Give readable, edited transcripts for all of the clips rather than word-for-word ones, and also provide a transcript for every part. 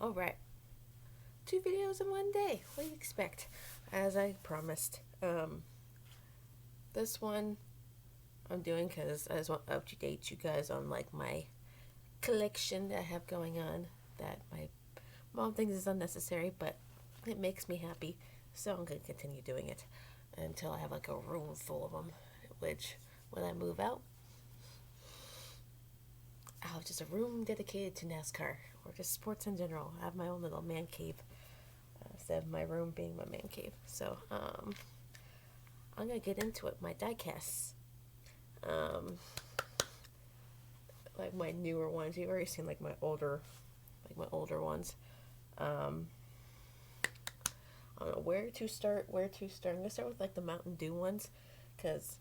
Alright. 2 videos in one day. What do you expect? As I promised. This one I'm doing because I just want to update you guys on like my collection that I have going on that my mom thinks is unnecessary, but it makes me happy. So I'm going to continue doing it until I have like a room full of them, which when I move out, I'll have just a room dedicated to NASCAR or just sports in general. I have my own little man cave instead of my room being my man cave. So I'm gonna get into it. My diecasts, like my newer ones. You've already seen like my older ones. I don't know where to start. I'm gonna start with like the Mountain Dew ones, because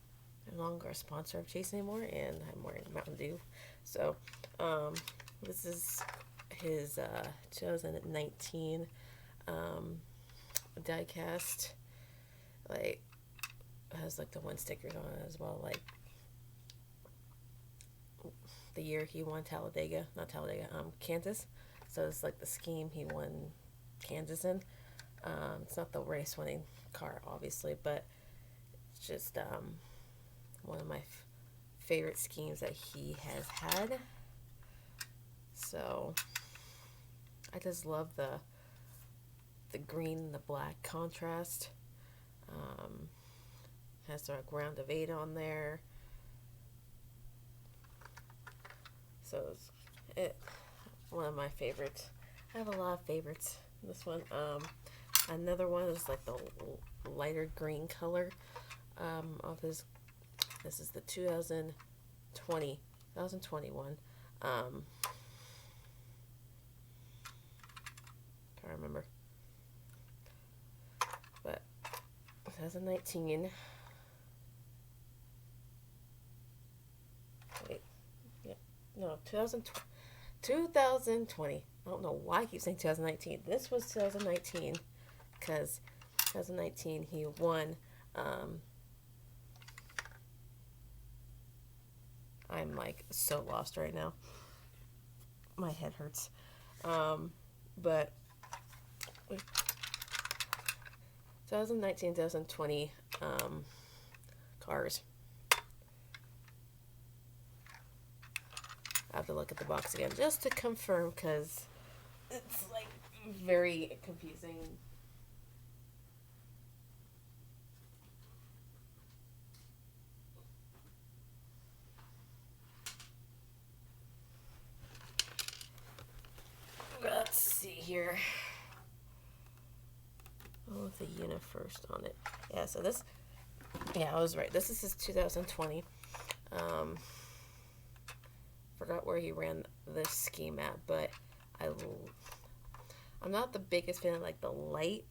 I'm no longer a sponsor of Chase anymore, and I'm wearing Mountain Dew. So, this is his 2019 diecast. Like, has like the one stickers on it as well. Like the year he won Kansas. So it's like the scheme he won Kansas in. It's not the race winning car, obviously, but it's just one of my favorite schemes that he has had. So I just love the green and the black contrast. Has a ground of 8 on there. So it's one of my favorites. I have a lot of favorites. This one, another one is like the lighter green color of his. This is the 2021. Can't remember, but 2019. Wait, yeah, no, 2020. I don't know why I keep saying 2019. This was 2019 because 2019 he won. I'm like so lost right now. My head hurts. But 2019, 2020 cars. I have to look at the box again just to confirm because it's like very confusing. Let's see here. Oh, the unit first on it. Yeah, so this, yeah, I was right. This is his 2020. Forgot where he ran this scheme at, but I'm not the biggest fan of like the light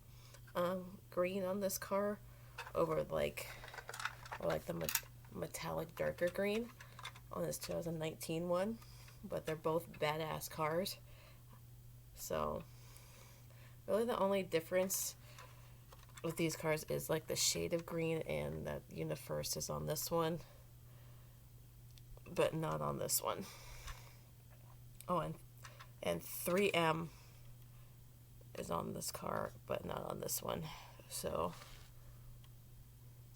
green on this car over like the metallic darker green on this 2019 one, but they're both badass cars. So really the only difference with these cars is like the shade of green, and the UniFirst is on this one but not on this one. Oh, and 3M is on this car but not on this one. So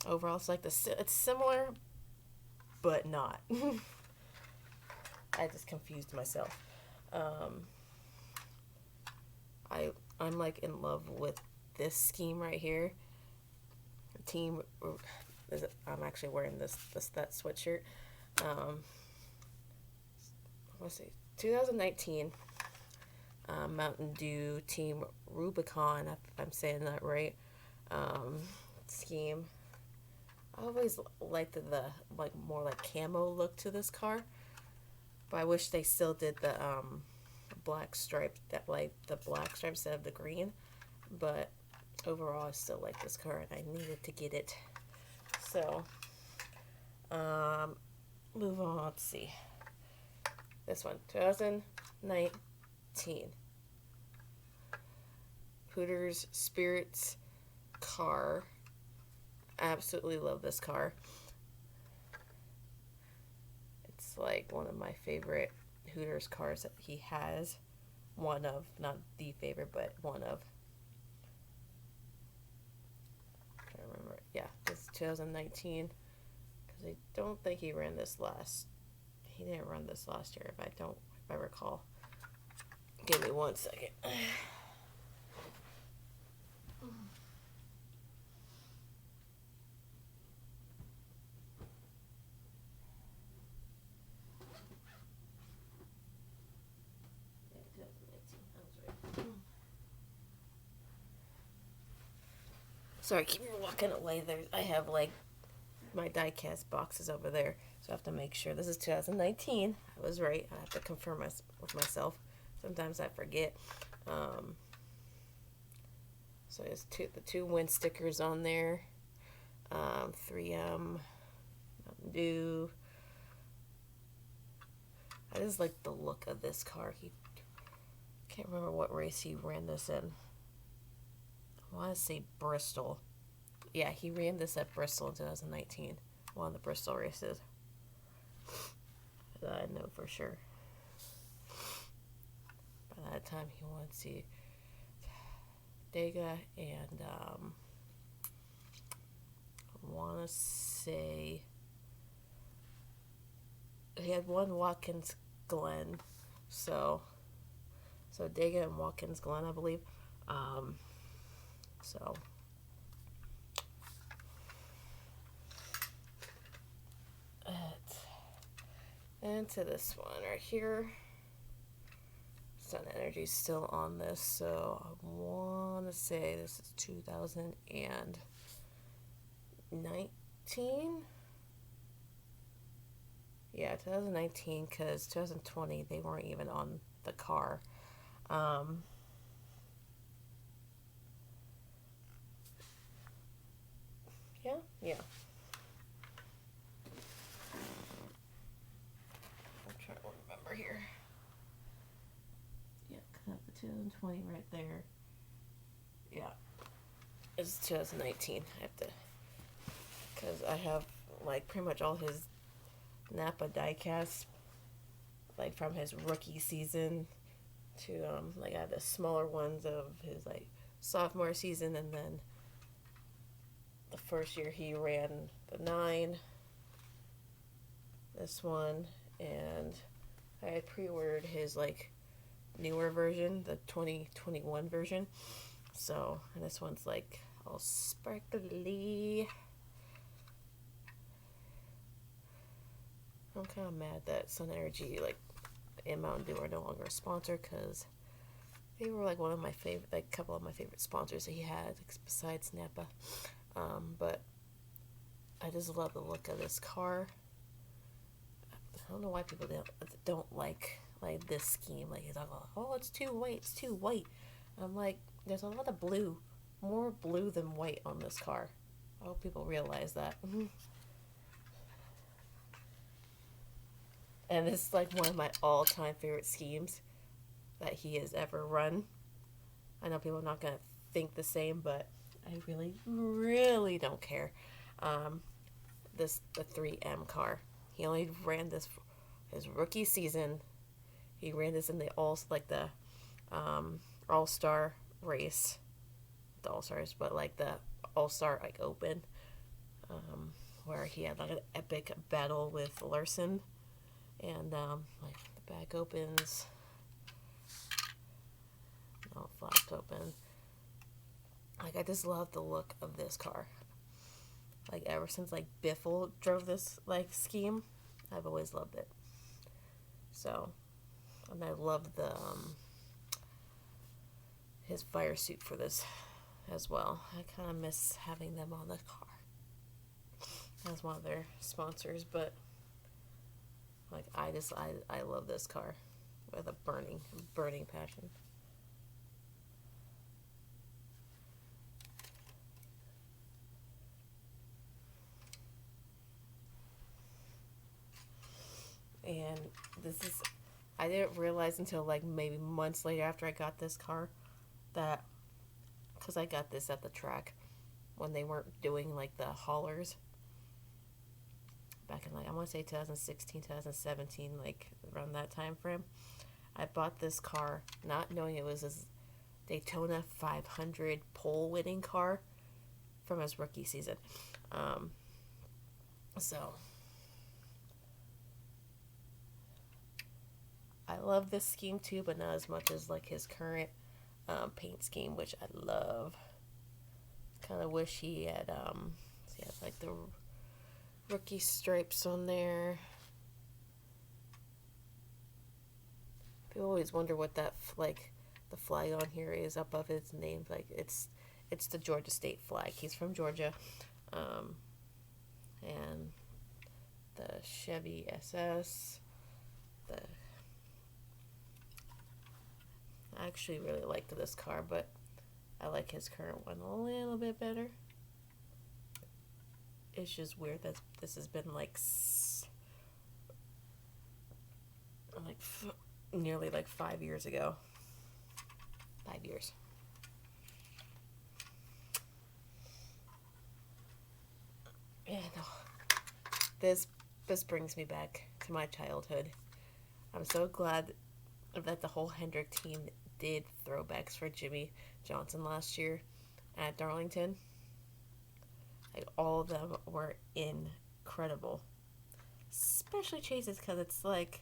overall it's like it's similar but not. I just confused myself. I'm like in love with this scheme right here. Team, I'm actually wearing that sweatshirt. Let's see, 2019 Mountain Dew Team Rubicon, if I'm saying that right, scheme. I always liked the like more like camo look to this car, but I wish they still did the black stripe, that like the black stripe instead of the green. But overall I still like this car and I needed to get it. So move on. Let's see, this one, 2019 Hooters Spirits Car. Absolutely love this car. It's like one of my favorite Hooters cars that he has. one of, not the favorite, but one of. I'm trying to remember. Yeah, this is 2019. Because I don't think he ran this last. He didn't run this last year, if I recall. Give me 1 second. Sorry, keep walking away. I have like my diecast boxes over there, so I have to make sure. This is 2019. I was right. I have to confirm with myself. Sometimes I forget. So there's the two wind stickers on there. 3M, Mountain Dew. I just like the look of this car. Can't remember what race he ran this in. I want to say Bristol. Yeah, he ran this at Bristol in 2019. One of the Bristol races. That I know for sure. By that time, he won Dega and I want to say he had one Watkins Glen. So Dega and Watkins Glen, I believe. So into this one right here. Sun Energy's still on this, so I want to say this is 2019. Yeah, 2019, because 2020 they weren't even on the car. Yeah. I'm trying to remember here. Yeah, cut the 2020 right there. Yeah, it's 2019. I have to, because I have like pretty much all his Napa diecasts, like from his rookie season to like I have the smaller ones of his like sophomore season, and then the first year he ran the 9, this one, and I had pre-ordered his like newer version, the 2021 version. So, and this one's like all sparkly. I'm kind of mad that Sun Energy and Mountain Dew are no longer a sponsor, because they were like one of my favorite, like a couple of my favorite sponsors that he had besides Napa. But I just love the look of this car. I don't know why people don't like this scheme. Like, it's like, oh, it's too white, it's too white. I'm like, there's a lot of blue, more blue than white on this car. I hope people realize that. And it's like one of my all-time favorite schemes that he has ever run. I know people are not gonna think the same, but I really, really don't care. The 3M car. He only ran this his rookie season. He ran this in the All-Star race, the All-Stars, but like the All-Star like Open, where he had like an epic battle with Larson, and like the back opens, no flaps open. Like, I just love the look of this car. Like, ever since like Biffle drove this like scheme, I've always loved it. So, and I love the his fire suit for this as well. I kind of miss having them on the car as one of their sponsors, but like I love this car with a burning passion. And I didn't realize until like maybe months later after I got this car that, because I got this at the track when they weren't doing like the haulers back in like, I want to say 2016, 2017, like around that time frame. I bought this car not knowing it was his Daytona 500 pole winning car from his rookie season. So I love this scheme too, but not as much as like his current paint scheme, which I love. Kind of wish he had like the rookie stripes on there. People always wonder what that the flag on here is above his name. Like it's the Georgia State flag. He's from Georgia, and the Chevy SS. I actually really liked this car, but I like his current one a little bit better. It's just weird that this has been nearly 5 years ago. 5 years. And this brings me back to my childhood. I'm so glad that the whole Hendrick team did throwbacks for Jimmy Johnson last year at Darlington. Like, all of them were incredible. Especially Chase's, because it's like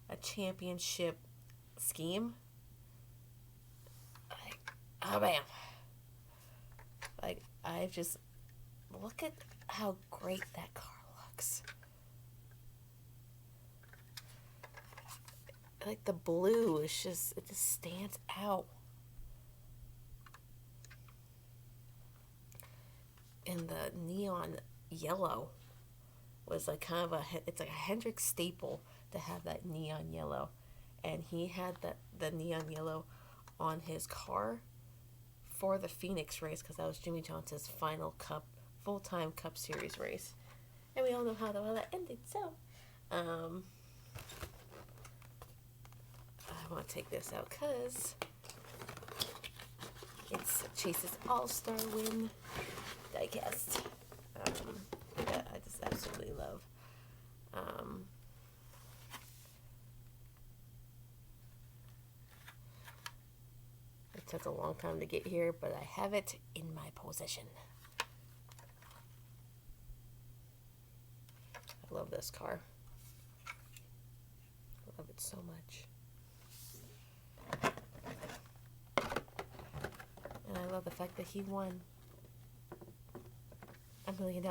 a championship scheme. Like, oh man. Like, I just look at how great that car looks. Like, the blue is just, it just stands out. And the neon yellow was like kind of it's like a Hendrick staple to have that neon yellow. And he had the neon yellow on his car for the Phoenix race, because that was Jimmy Johnson's final full-time Cup Series race. And we all know how that ended, so I want to take this out because it's Chase's All-Star win diecast. That I just absolutely love. It took a long time to get here, but I have it in my possession. I love this car. I love it so much. And I love the fact that he won $1 million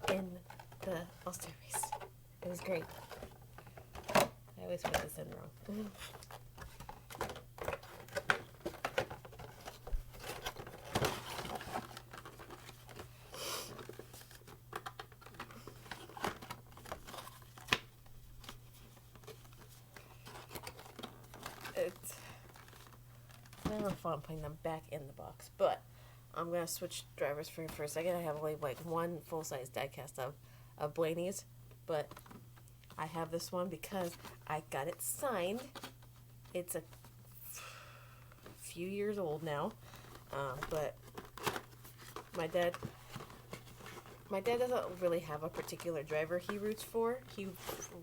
in the All-Star race. It was great. I always put this in wrong. I don't know if I'm putting them back in the box, but I'm going to switch drivers for a second. I have only one full-size diecast of Blaney's, but I have this one because I got it signed. It's a few years old now, but my dad doesn't really have a particular driver he roots for. He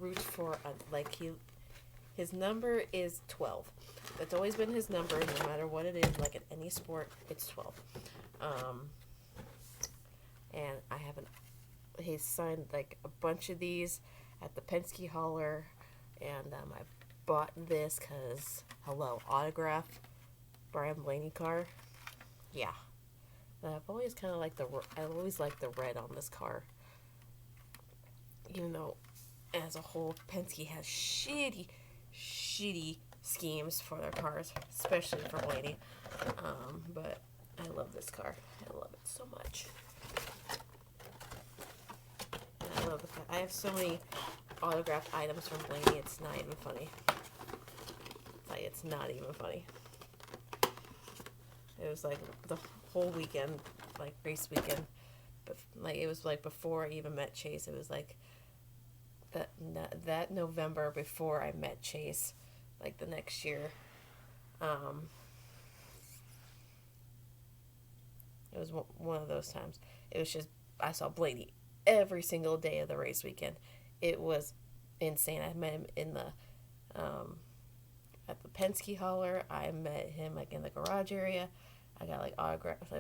roots for, his number is 12. That's always been his number, no matter what it is. Like in any sport, it's 12. And he's signed like a bunch of these at the Penske hauler, and I bought this because, autograph Brian Blaney car. Yeah. And I've always kind of liked the red on this car. Even though, as a whole, Penske has shitty schemes for their cars, especially for Blaney. But I love this car. I love it so much. And I love the fact I have so many autographed items from Blaney. It's not even funny. It's not even funny. It was like the whole weekend, like race weekend, but like it was like before I even met Chase. It was like that November before I met Chase, like the next year. It was one of those times. It was just, I saw Blaney every single day of the race weekend. It was insane. I met him in the at the Penske hauler. I met him like in the garage area. I got like autographs.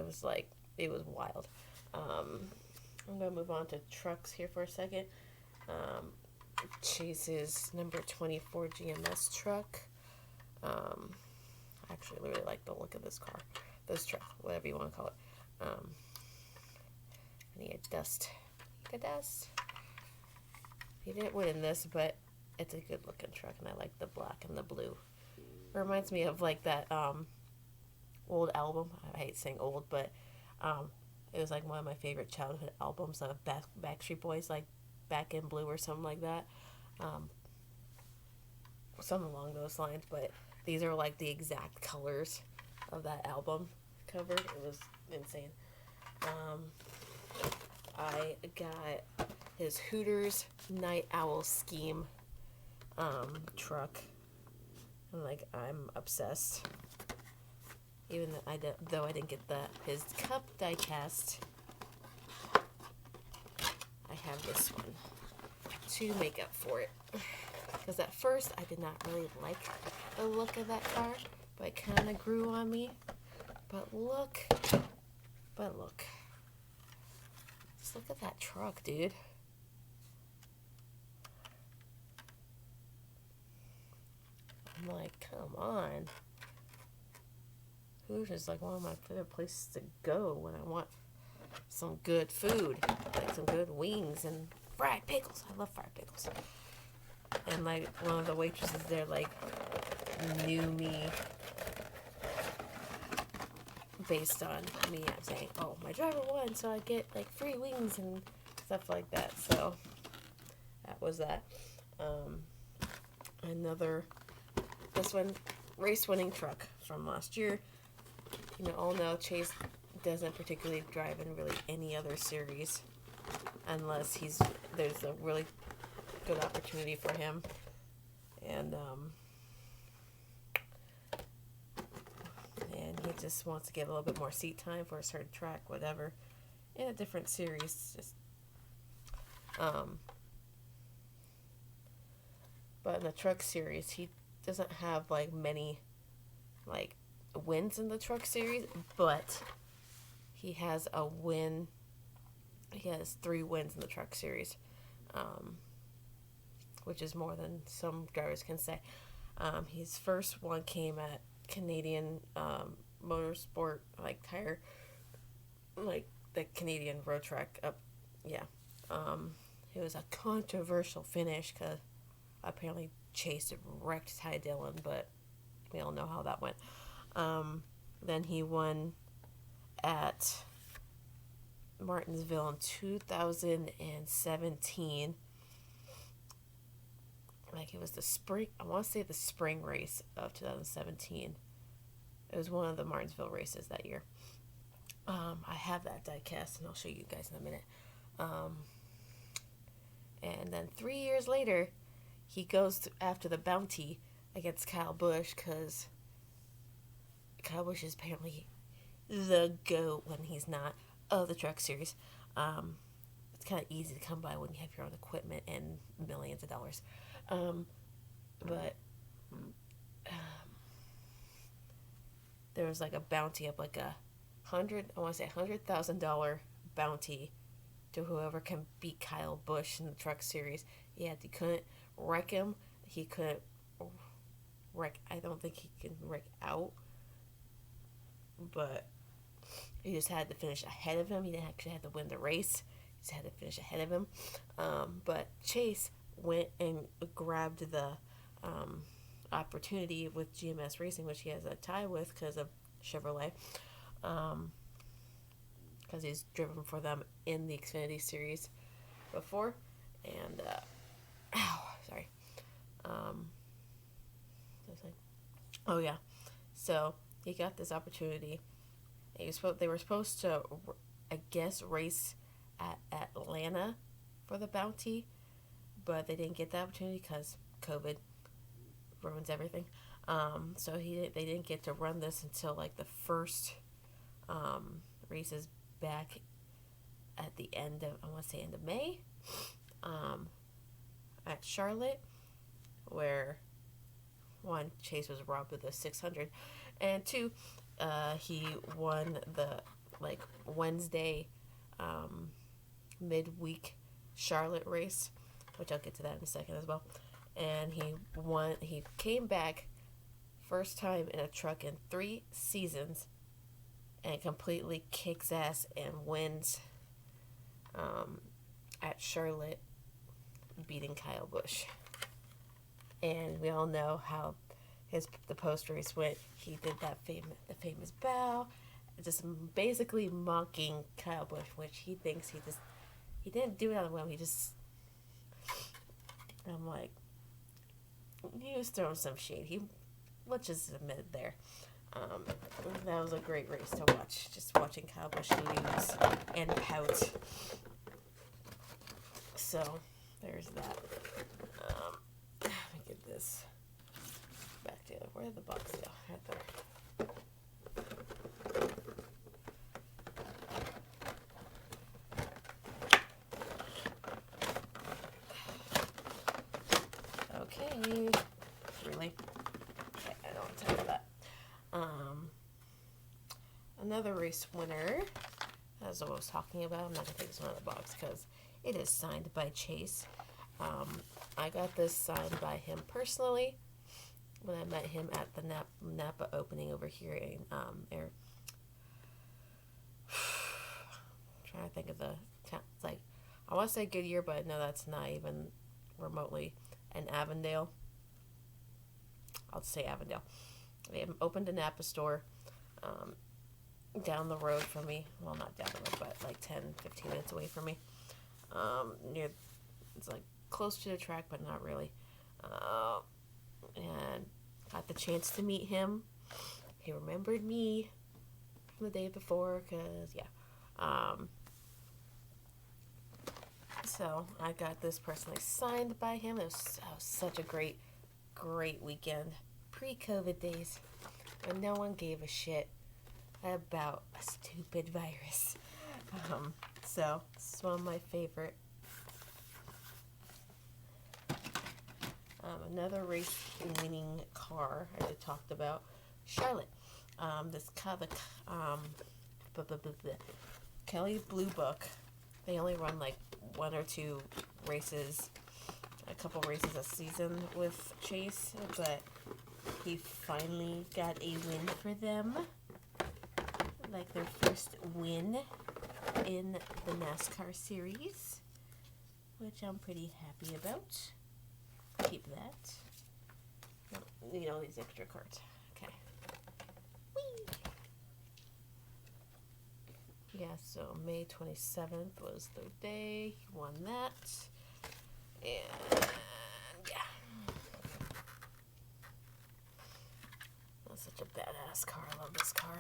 It was wild. I'm gonna move on to trucks here for a second. Chase's number 24 GMS truck. I actually really like the look of this car, this truck, whatever you want to call it. I need a dust. He didn't win in this, but it's a good looking truck, and I like the black and the blue. It reminds me of like that old album. I hate saying old, but it was like one of my favorite childhood albums of Backstreet Boys, like Back in Blue or something like that. Something along those lines, but these are like the exact colors of that album covered. It was insane. I got his Hooters Night Owl Scheme truck. And like, I'm obsessed. Even though I didn't get his cup diecast, I have this one to make up for it. Because at first I did not really like the look of that car, but it kind of grew on me. But look. Just look at that truck, dude. I'm like, come on. Hooters is like one of my favorite places to go when I want some good food. Like some good wings and fried pickles. I love fried pickles. And like one of the waitresses there like knew me based on me. I'm saying, oh, my driver won, so I get like free wings and stuff like that. So that was that. This one, race winning truck from last year. You all know Chase doesn't particularly drive in really any other series unless there's a really good opportunity for him. And he just wants to get a little bit more seat time for a certain track, whatever, in a different series. Just but in the truck series, he doesn't have like many like wins in the truck series, but he has a win. He has 3 wins in the truck series, which is more than some drivers can say. His first one came at Canadian Motorsport, like tire, like the Canadian road track up. Yeah. It was a controversial finish because apparently Chase wrecked Ty Dillon, but we all know how that went. Then he won at Martinsville in 2017. Like it was the spring, I want to say the spring race of 2017. It was one of the Martinsville races that year. I have that diecast, and I'll show you guys in a minute. And then 3 years later, he goes after the bounty against Kyle Busch because Kyle Busch is apparently the GOAT when he's not of the truck series. It's kind of easy to come by when you have your own equipment and millions of dollars. But there was like a bounty of like $100,000 bounty to whoever can beat Kyle Busch in the truck series. He couldn't wreck him. He couldn't wreck. I don't think he can wreck out. But he just had to finish ahead of him. He didn't actually have to win the race. He just had to finish ahead of him. But Chase went and grabbed the opportunity with GMS Racing, which he has a tie with because of Chevrolet. Because he's driven for them in the Xfinity Series before. And, sorry. Oh, yeah. So, he got this opportunity. They were supposed to, I guess, race at Atlanta for the bounty. But they didn't get the opportunity because COVID ruins everything. So they didn't get to run this until, like, the first races back at the end of, I want to say end of May, at Charlotte, where one, Chase was robbed of the 600, and two, he won the like Wednesday midweek Charlotte race, which I'll get to that in a second as well. And he won. He came back first time in a truck in 3 seasons, and completely kicks ass and wins at Charlotte, beating Kyle Busch. And we all know how the post race went. He did the famous bow, just basically mocking Kyle Busch, which he thinks he didn't do it on a whim. I'm like, you was throwing some shade. Let's just admit it there. That was a great race to watch. Just watching Kyle Busch lose and pout. So there's that. Let me get this back to where did the box go? Right there. Okay. Really? Okay, I don't tell you that. Another race winner, as I was talking about. I'm not gonna take this one out of the box because it is signed by Chase. I got this signed by him personally when I met him at the Napa opening over here in trying to think of the town. It's like, I want to say Goodyear, but no, that's not even remotely. In Avondale. I'll say Avondale. They opened a Napa store down the road from me. Well, not down the road, but like 10, 15 minutes away from me. It's like close to the track, but not really. And got the chance to meet him. He remembered me from the day before, because, yeah. So I got this personally signed by him. It was such a great weekend. Pre-COVID days, when no one gave a shit about a stupid virus. So it's one of my favorite. Another race winning car I just talked about, Charlotte. This Kelly Blue Book. They only run like 1 or 2 races, a couple races a season with Chase, but he finally got a win for them. Like their first win in the NASCAR series, which I'm pretty happy about. Keep that. Don't need all these extra cards. Okay. Whee! Yeah, so May 27th was their day. He won that. And yeah. That's such a badass car. I love this car.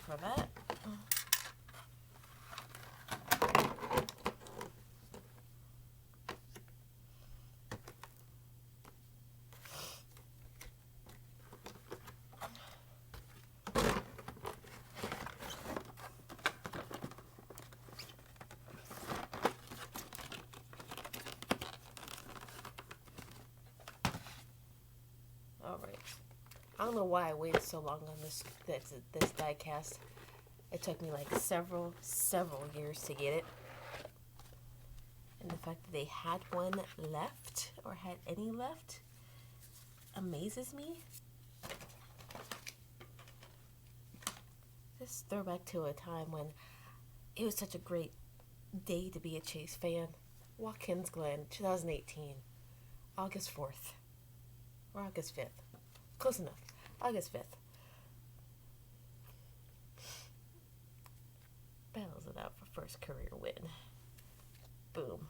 For that. All right. I don't know why I waited so long on this diecast. It took me like several years to get it. And the fact that they had one left, or had any left, amazes me. This throwback to a time when it was such a great day to be a Chase fan. Watkins Glen, 2018, August 4th. Or August 5th. Close enough. August 5th. Battles it out for first career win. Boom.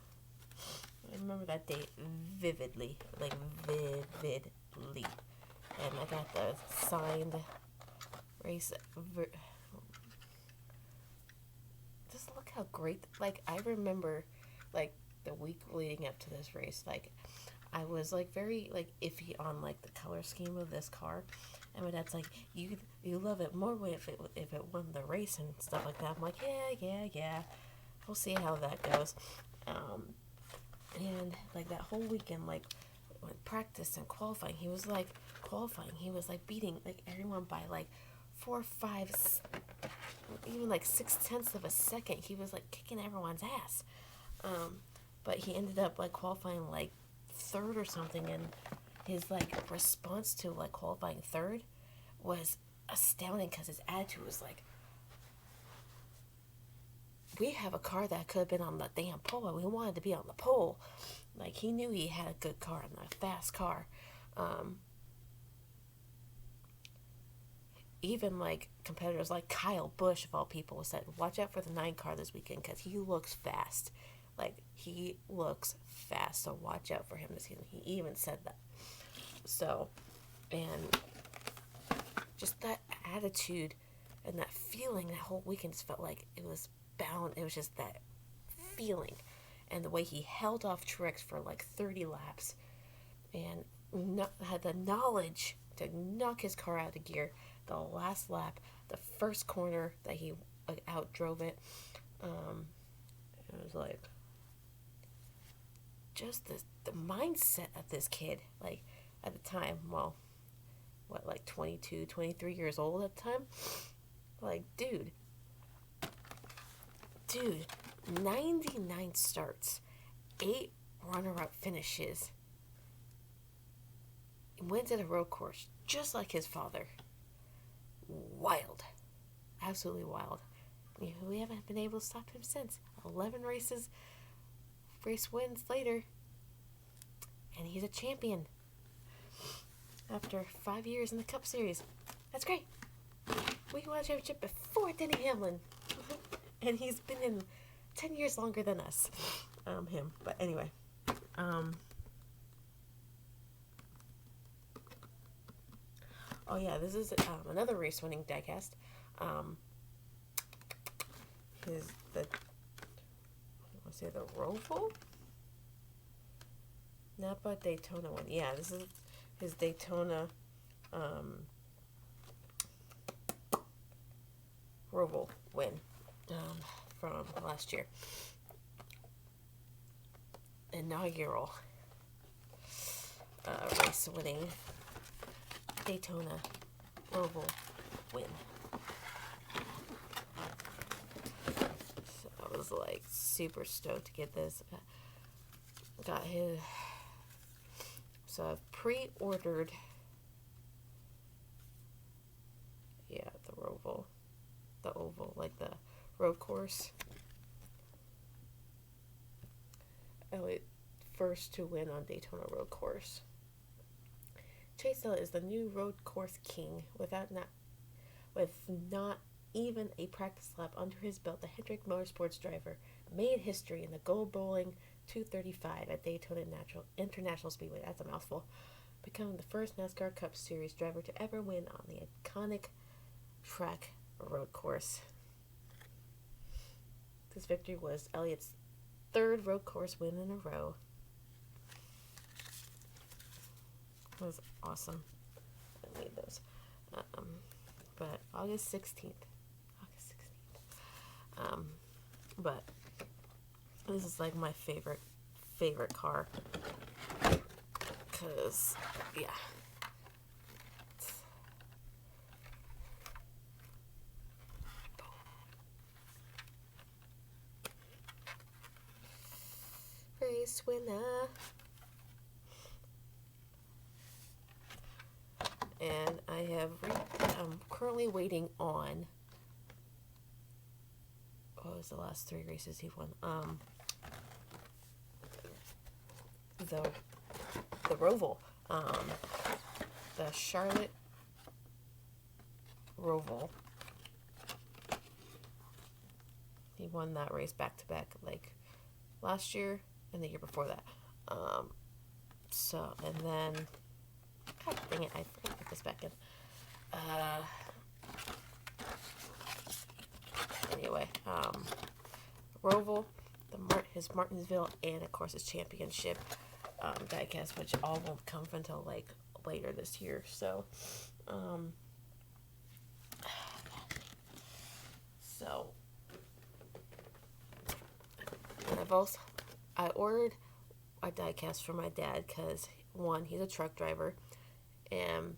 I remember that date vividly. Like, vividly. And I got the signed race. Just look how great, like, I remember, like, the week leading up to this race, like, I was, like, very, like, iffy on, like, the color scheme of this car. And my dad's like, you love it more if it won the race and stuff like that. I'm like, yeah. We'll see how that goes. And, like, that whole weekend, like, when practice and qualifying, he was, like, beating, like, everyone by, like, 4 or 5, even, like, 6/10 of a second. He was, like, kicking everyone's ass. But he ended up, like, qualifying, like, third or something, and his, like, response to, like, qualifying third was astounding, because his attitude was like, we have a car that could have been on the damn pole, and we wanted to be on the pole. Like, he knew he had a good car and a fast car. Even, like, competitors like Kyle Busch, of all people, said, watch out for the 9 car this weekend, because he looks fast. Like, he looks fast, so watch out for him this season. He even said that. So, and just that attitude and that feeling, that whole weekend just felt like it was bound. It was just that feeling. And the way he held off Truex for like 30 laps and had the knowledge to knock his car out of gear the last lap, the first corner that he outdrove it. It was like just the mindset of this kid, like at the time, well, what, like 22, 23 years old at the time? Like, dude, 99 starts, 8 runner-up finishes, wins at a road course, just like his father. Wild. Absolutely wild. We haven't been able to stop him since. 11 race wins later, and he's a champion after 5 years in the Cup Series. That's great. We won a championship before Denny Hamlin, and he's been in 10 years longer than us. Him. But anyway. Oh yeah, this is another race-winning diecast. The Roval? Napa Daytona one. Yeah, this is his Daytona Roval win from last year. Inaugural race winning Daytona Roval win. So I was like super stoked to get this. Got his. So I've pre-ordered. Yeah, the Roval, the oval, like the road course. Elliott first to win on Daytona road course. Chase Elliott is the new road course king with not even a practice lap under his belt. The Hendrick Motorsports driver made history in the Gold Bowling 235 at Daytona International Speedway. That's a mouthful. Becoming the first NASCAR Cup Series driver to ever win on the iconic track road course. This victory was Elliott's 3rd road course win in a row. It was awesome. I made those. But August 16th. But this is like my favorite car. Because, yeah. Race winner. And I'm currently waiting on, what was the last 3 races he won? The Roval, the Charlotte Roval. He won that race back to back, like last year and the year before that. And then God dang it, I forgot to put this back in. Anyway, Roval, his Martinsville, and of course his championship diecast, which all won't come until like later this year. So, and I ordered a diecast for my dad because one, he's a truck driver, and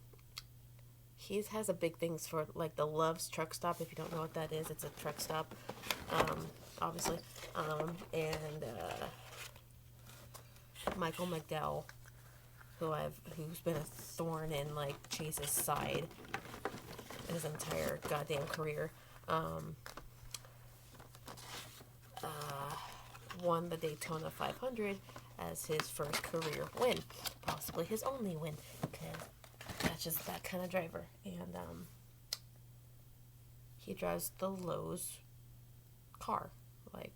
he has a big things for like the Love's Truck Stop. If you don't know what that is, it's a truck stop, obviously, and Michael Mcdowell, who's been a thorn in like Chase's side his entire goddamn career. Won the Daytona 500 as his first career win, possibly his only win, because that's just that kind of driver. And he drives the Lowe's car, like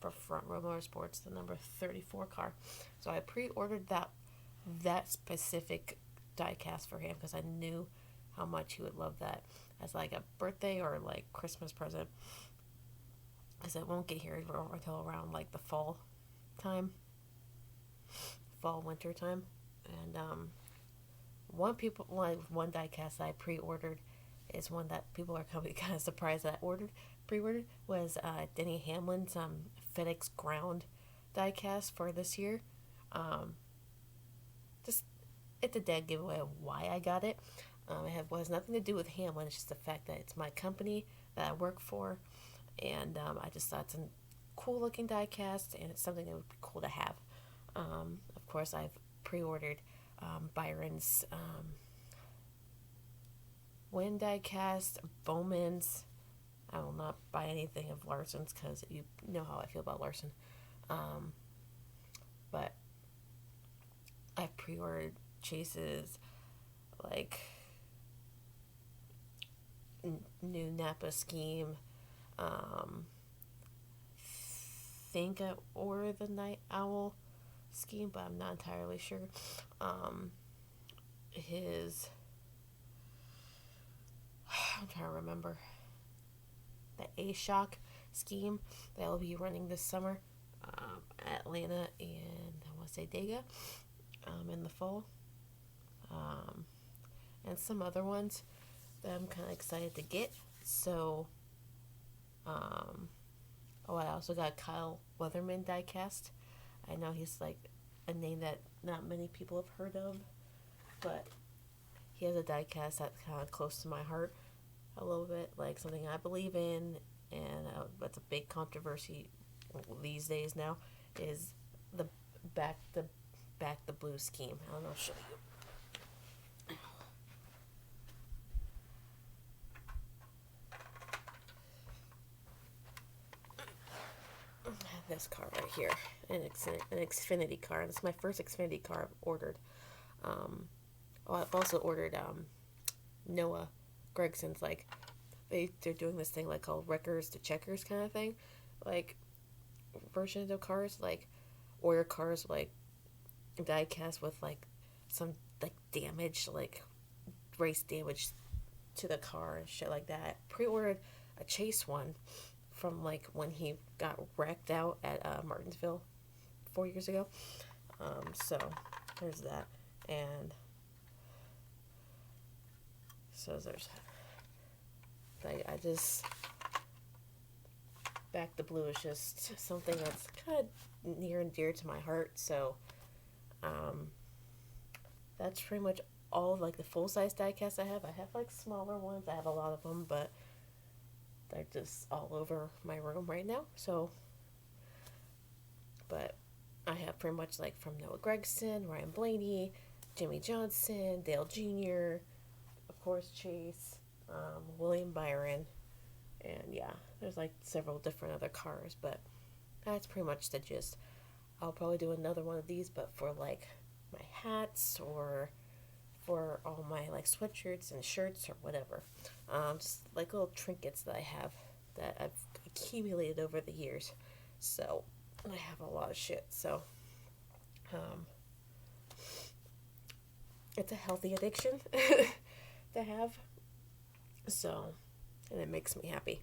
for Front Row Motorsports, the number 34 car. So I pre-ordered that specific diecast for him because I knew how much he would love that as like a birthday or like Christmas present, because it won't get here until around like the fall winter time. And one diecast that I pre-ordered is one that people are kind of surprised that I pre-ordered was Denny Hamlin's FedEx Ground diecast for this year. Just it's a dead giveaway of why I got it. It has nothing to do with Hamlin. It's just the fact that it's my company that I work for, and I just thought it's a cool looking diecast, and it's something that would be cool to have. Of course, I've pre-ordered Byron's Win diecast, Bowman's. I will not buy anything of Larson's because you know how I feel about Larson. But I've pre-ordered Chase's like new Napa scheme. Think I ordered the Night Owl scheme, but I'm not entirely sure. His I'm trying to remember the A-Shock scheme that will be running this summer, Atlanta and I want to say Dega, in the fall, and some other ones that I'm kind of excited to get. So, I also got Kyle Weatherman diecast. I know he's like a name that not many people have heard of, but he has a diecast that's kind of close to my heart a little bit, like something I believe in, and that's a big controversy these days now, is the back the blue scheme. I don't know, I'll show you. This car right here, an Xfinity car, and it's my first Xfinity car I've ordered. I've also ordered Noah Gregson's, like they're doing this thing like called Wreckers to Checkers kind of thing, like versions of cars, like order cars like diecast with like some like damage, like race damage to the car and shit like that. Pre-ordered a Chase one from like when he got wrecked out at Martinsville 4 years ago. So there's that, and so there's like I just Back the Blue is just something that's kind of near and dear to my heart. So that's pretty much all of like the full size diecasts I have. I have like smaller ones. I have a lot of them, but they're just all over my room right now. So, but I have pretty much like from Noah Gregson, Ryan Blaney, Jimmy Johnson, Dale Jr., of course Chase, William Byron, and yeah, there's like several different other cars, but that's pretty much the gist. I'll probably do another one of these, but for like my hats or for all my like sweatshirts and shirts or whatever. Just like little trinkets that I have that I've accumulated over the years. So I have a lot of shit. So it's a healthy addiction to have. So, and it makes me happy.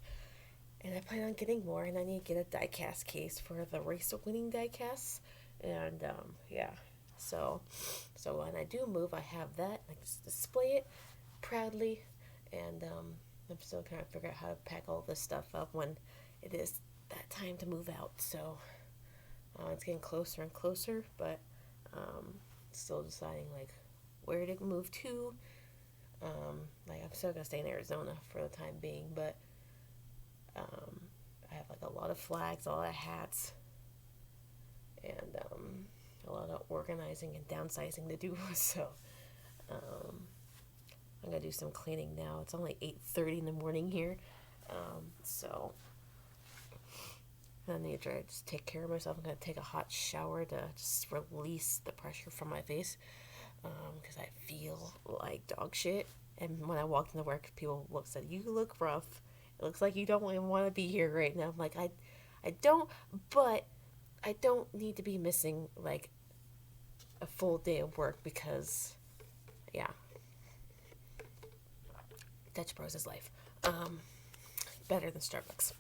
And I plan on getting more, and I need to get a diecast case for the race winning diecasts. And yeah, so when I do move, I have that. I just display it proudly, and I'm still trying to figure out how to pack all this stuff up when it is that time to move out. So it's getting closer and closer, but still deciding like where to move to. Like I'm still gonna stay in Arizona for the time being, but I have like a lot of flags, a lot of hats, and a lot of organizing and downsizing to do. So I'm gonna do some cleaning now. It's only 8:30 in the morning here, so I need to try to just take care of myself. I'm gonna take a hot shower to just release the pressure from my face, because I feel like dog shit. And when I walk into work, people said, "You look rough. It looks like you don't even want to be here right now." I'm like, I don't, but I don't need to be missing like a full day of work because, yeah, Dutch Bros is life. Better than Starbucks.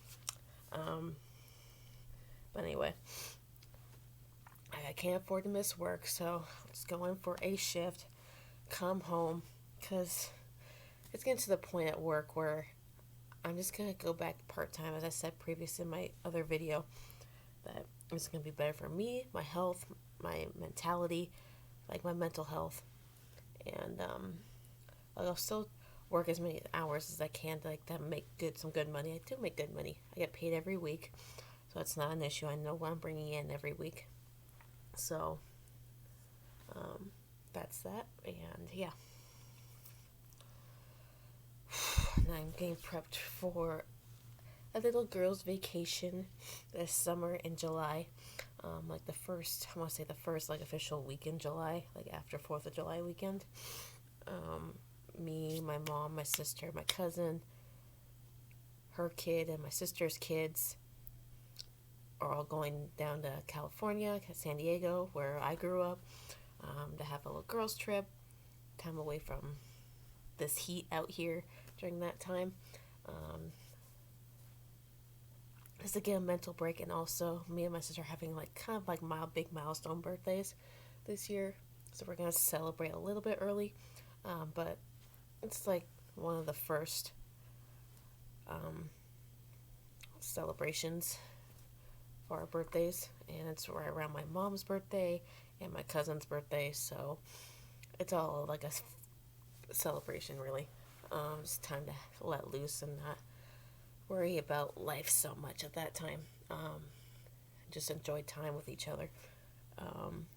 But anyway, I can't afford to miss work, so I'm just going for a shift, come home, because it's getting to the point at work where I'm just going to go back part-time, as I said previously in my other video, that it's going to be better for me, my health, my mentality, like my mental health, and I'll still work as many hours as I can to like to make some good money. I do make good money. I get paid every week, so it's not an issue. I know what I'm bringing in every week, so that's that. And yeah, and I'm getting prepped for a little girl's vacation this summer in July. Like the first, I want to say the first like official week in July, like after 4th of July weekend. Me, my mom, my sister, my cousin, her kid, and my sister's kids are all going down to California, San Diego, where I grew up, to have a little girls trip, time away from this heat out here during that time. Just to get a mental break, and also me and my sister are having like kind of like big milestone birthdays this year, so we're gonna celebrate a little bit early, but it's like one of the first celebrations for our birthdays, and it's right around my mom's birthday and my cousin's birthday, so it's all like a celebration really. It's time to let loose and not worry about life so much at that time. Just enjoy time with each other.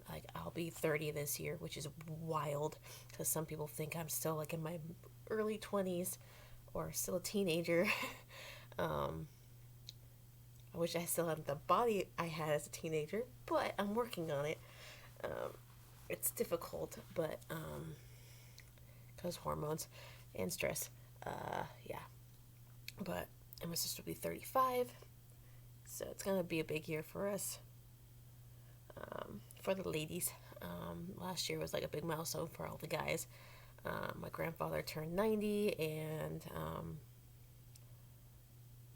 Like I'll be 30 this year, which is wild because some people think I'm still like in my early 20s or still a teenager. I wish I still had the body I had as a teenager, but I'm working on it. It's difficult, but because hormones and stress. Yeah, but and my sister will be 35, so it's gonna be a big year for us. For the ladies, last year was like a big milestone for all the guys. My grandfather turned 90, and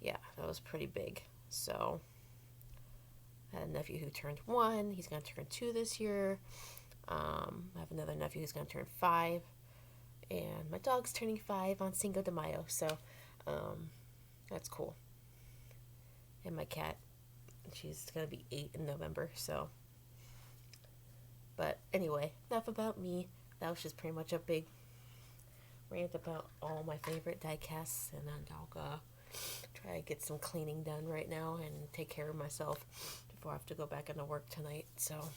yeah, that was pretty big. So I had a nephew who turned 1. He's gonna turn 2 this year. I have another nephew who's gonna turn 5, and my dog's turning 5 on Cinco de Mayo. So that's cool. And my cat, she's gonna be 8 in November. So. But anyway, enough about me. That was just pretty much a big rant about all my favorite diecasts, and then I'll try to get some cleaning done right now and take care of myself before I have to go back into work tonight. So,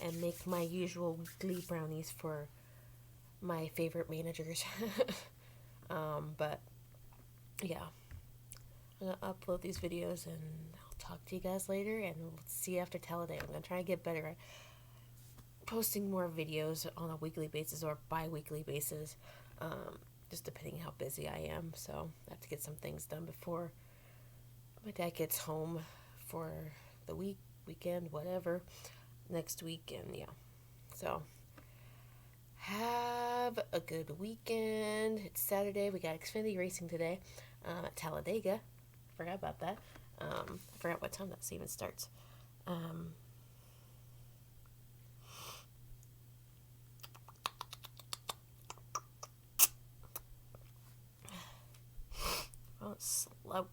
and make my usual weekly brownies for my favorite managers. But yeah, I'm gonna upload these videos, and I'll talk to you guys later, and we'll see you after Talladega. I'm gonna try to get better at posting more videos on a weekly basis or bi-weekly basis, just depending how busy I am. So I have to get some things done before my dad gets home for the weekend, whatever, next week, and yeah. So Have a good weekend. It's Saturday. We got Xfinity racing today at Talladega. Forgot about that. I forgot what time that even starts. Oh, slow.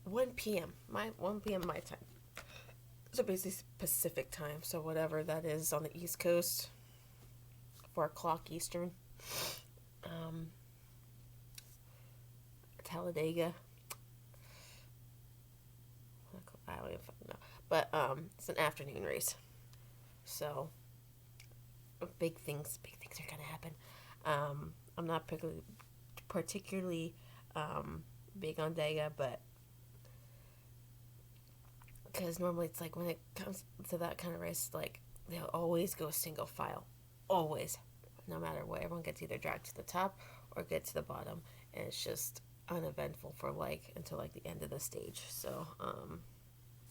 1 p.m. 1 p.m. my time. So basically Pacific time. So whatever that is on the East Coast. 4 o'clock Eastern. Talladega. I don't even fucking know. But it's an afternoon race. So big things are gonna happen. I'm not particularly big on Dega, but because normally it's like when it comes to that kind of race, like they'll always go single file, always, no matter what. Everyone gets either dragged to the top or get to the bottom, and it's just uneventful for like until like the end of the stage. So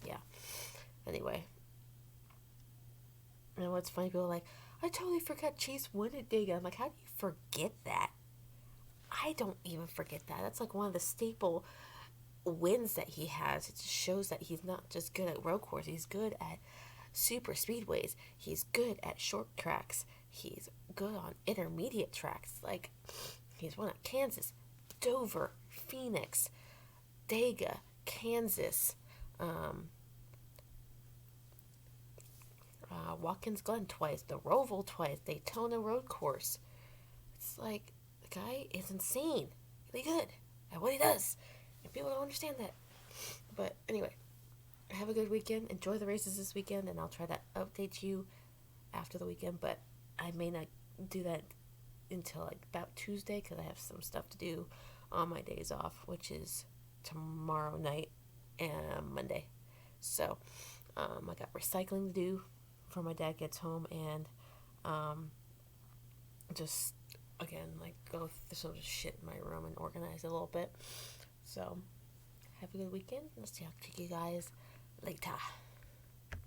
yeah. Anyway, and what's funny, people are like, I totally forgot Chase won at Dega. I'm like, how do you forget that? I don't even forget that. That's like one of the staple wins that he has. It just shows that he's not just good at road course. He's good at super speedways. He's good at short tracks. He's good on intermediate tracks. Like, he's won at Kansas, Dover, Phoenix, Dega, Kansas, Watkins Glen twice, the Roval twice, Daytona road course. It's like, the guy is insane. Really good at what he does. And people don't understand that. But anyway, have a good weekend. Enjoy the races this weekend, and I'll try to update you after the weekend. But I may not do that until like about Tuesday because I have some stuff to do on my days off, which is tomorrow night and Monday. So I got recycling to do before my dad gets home, and just again like go through some shit in my room and organize it a little bit. So have a good weekend. I'll see you guys later.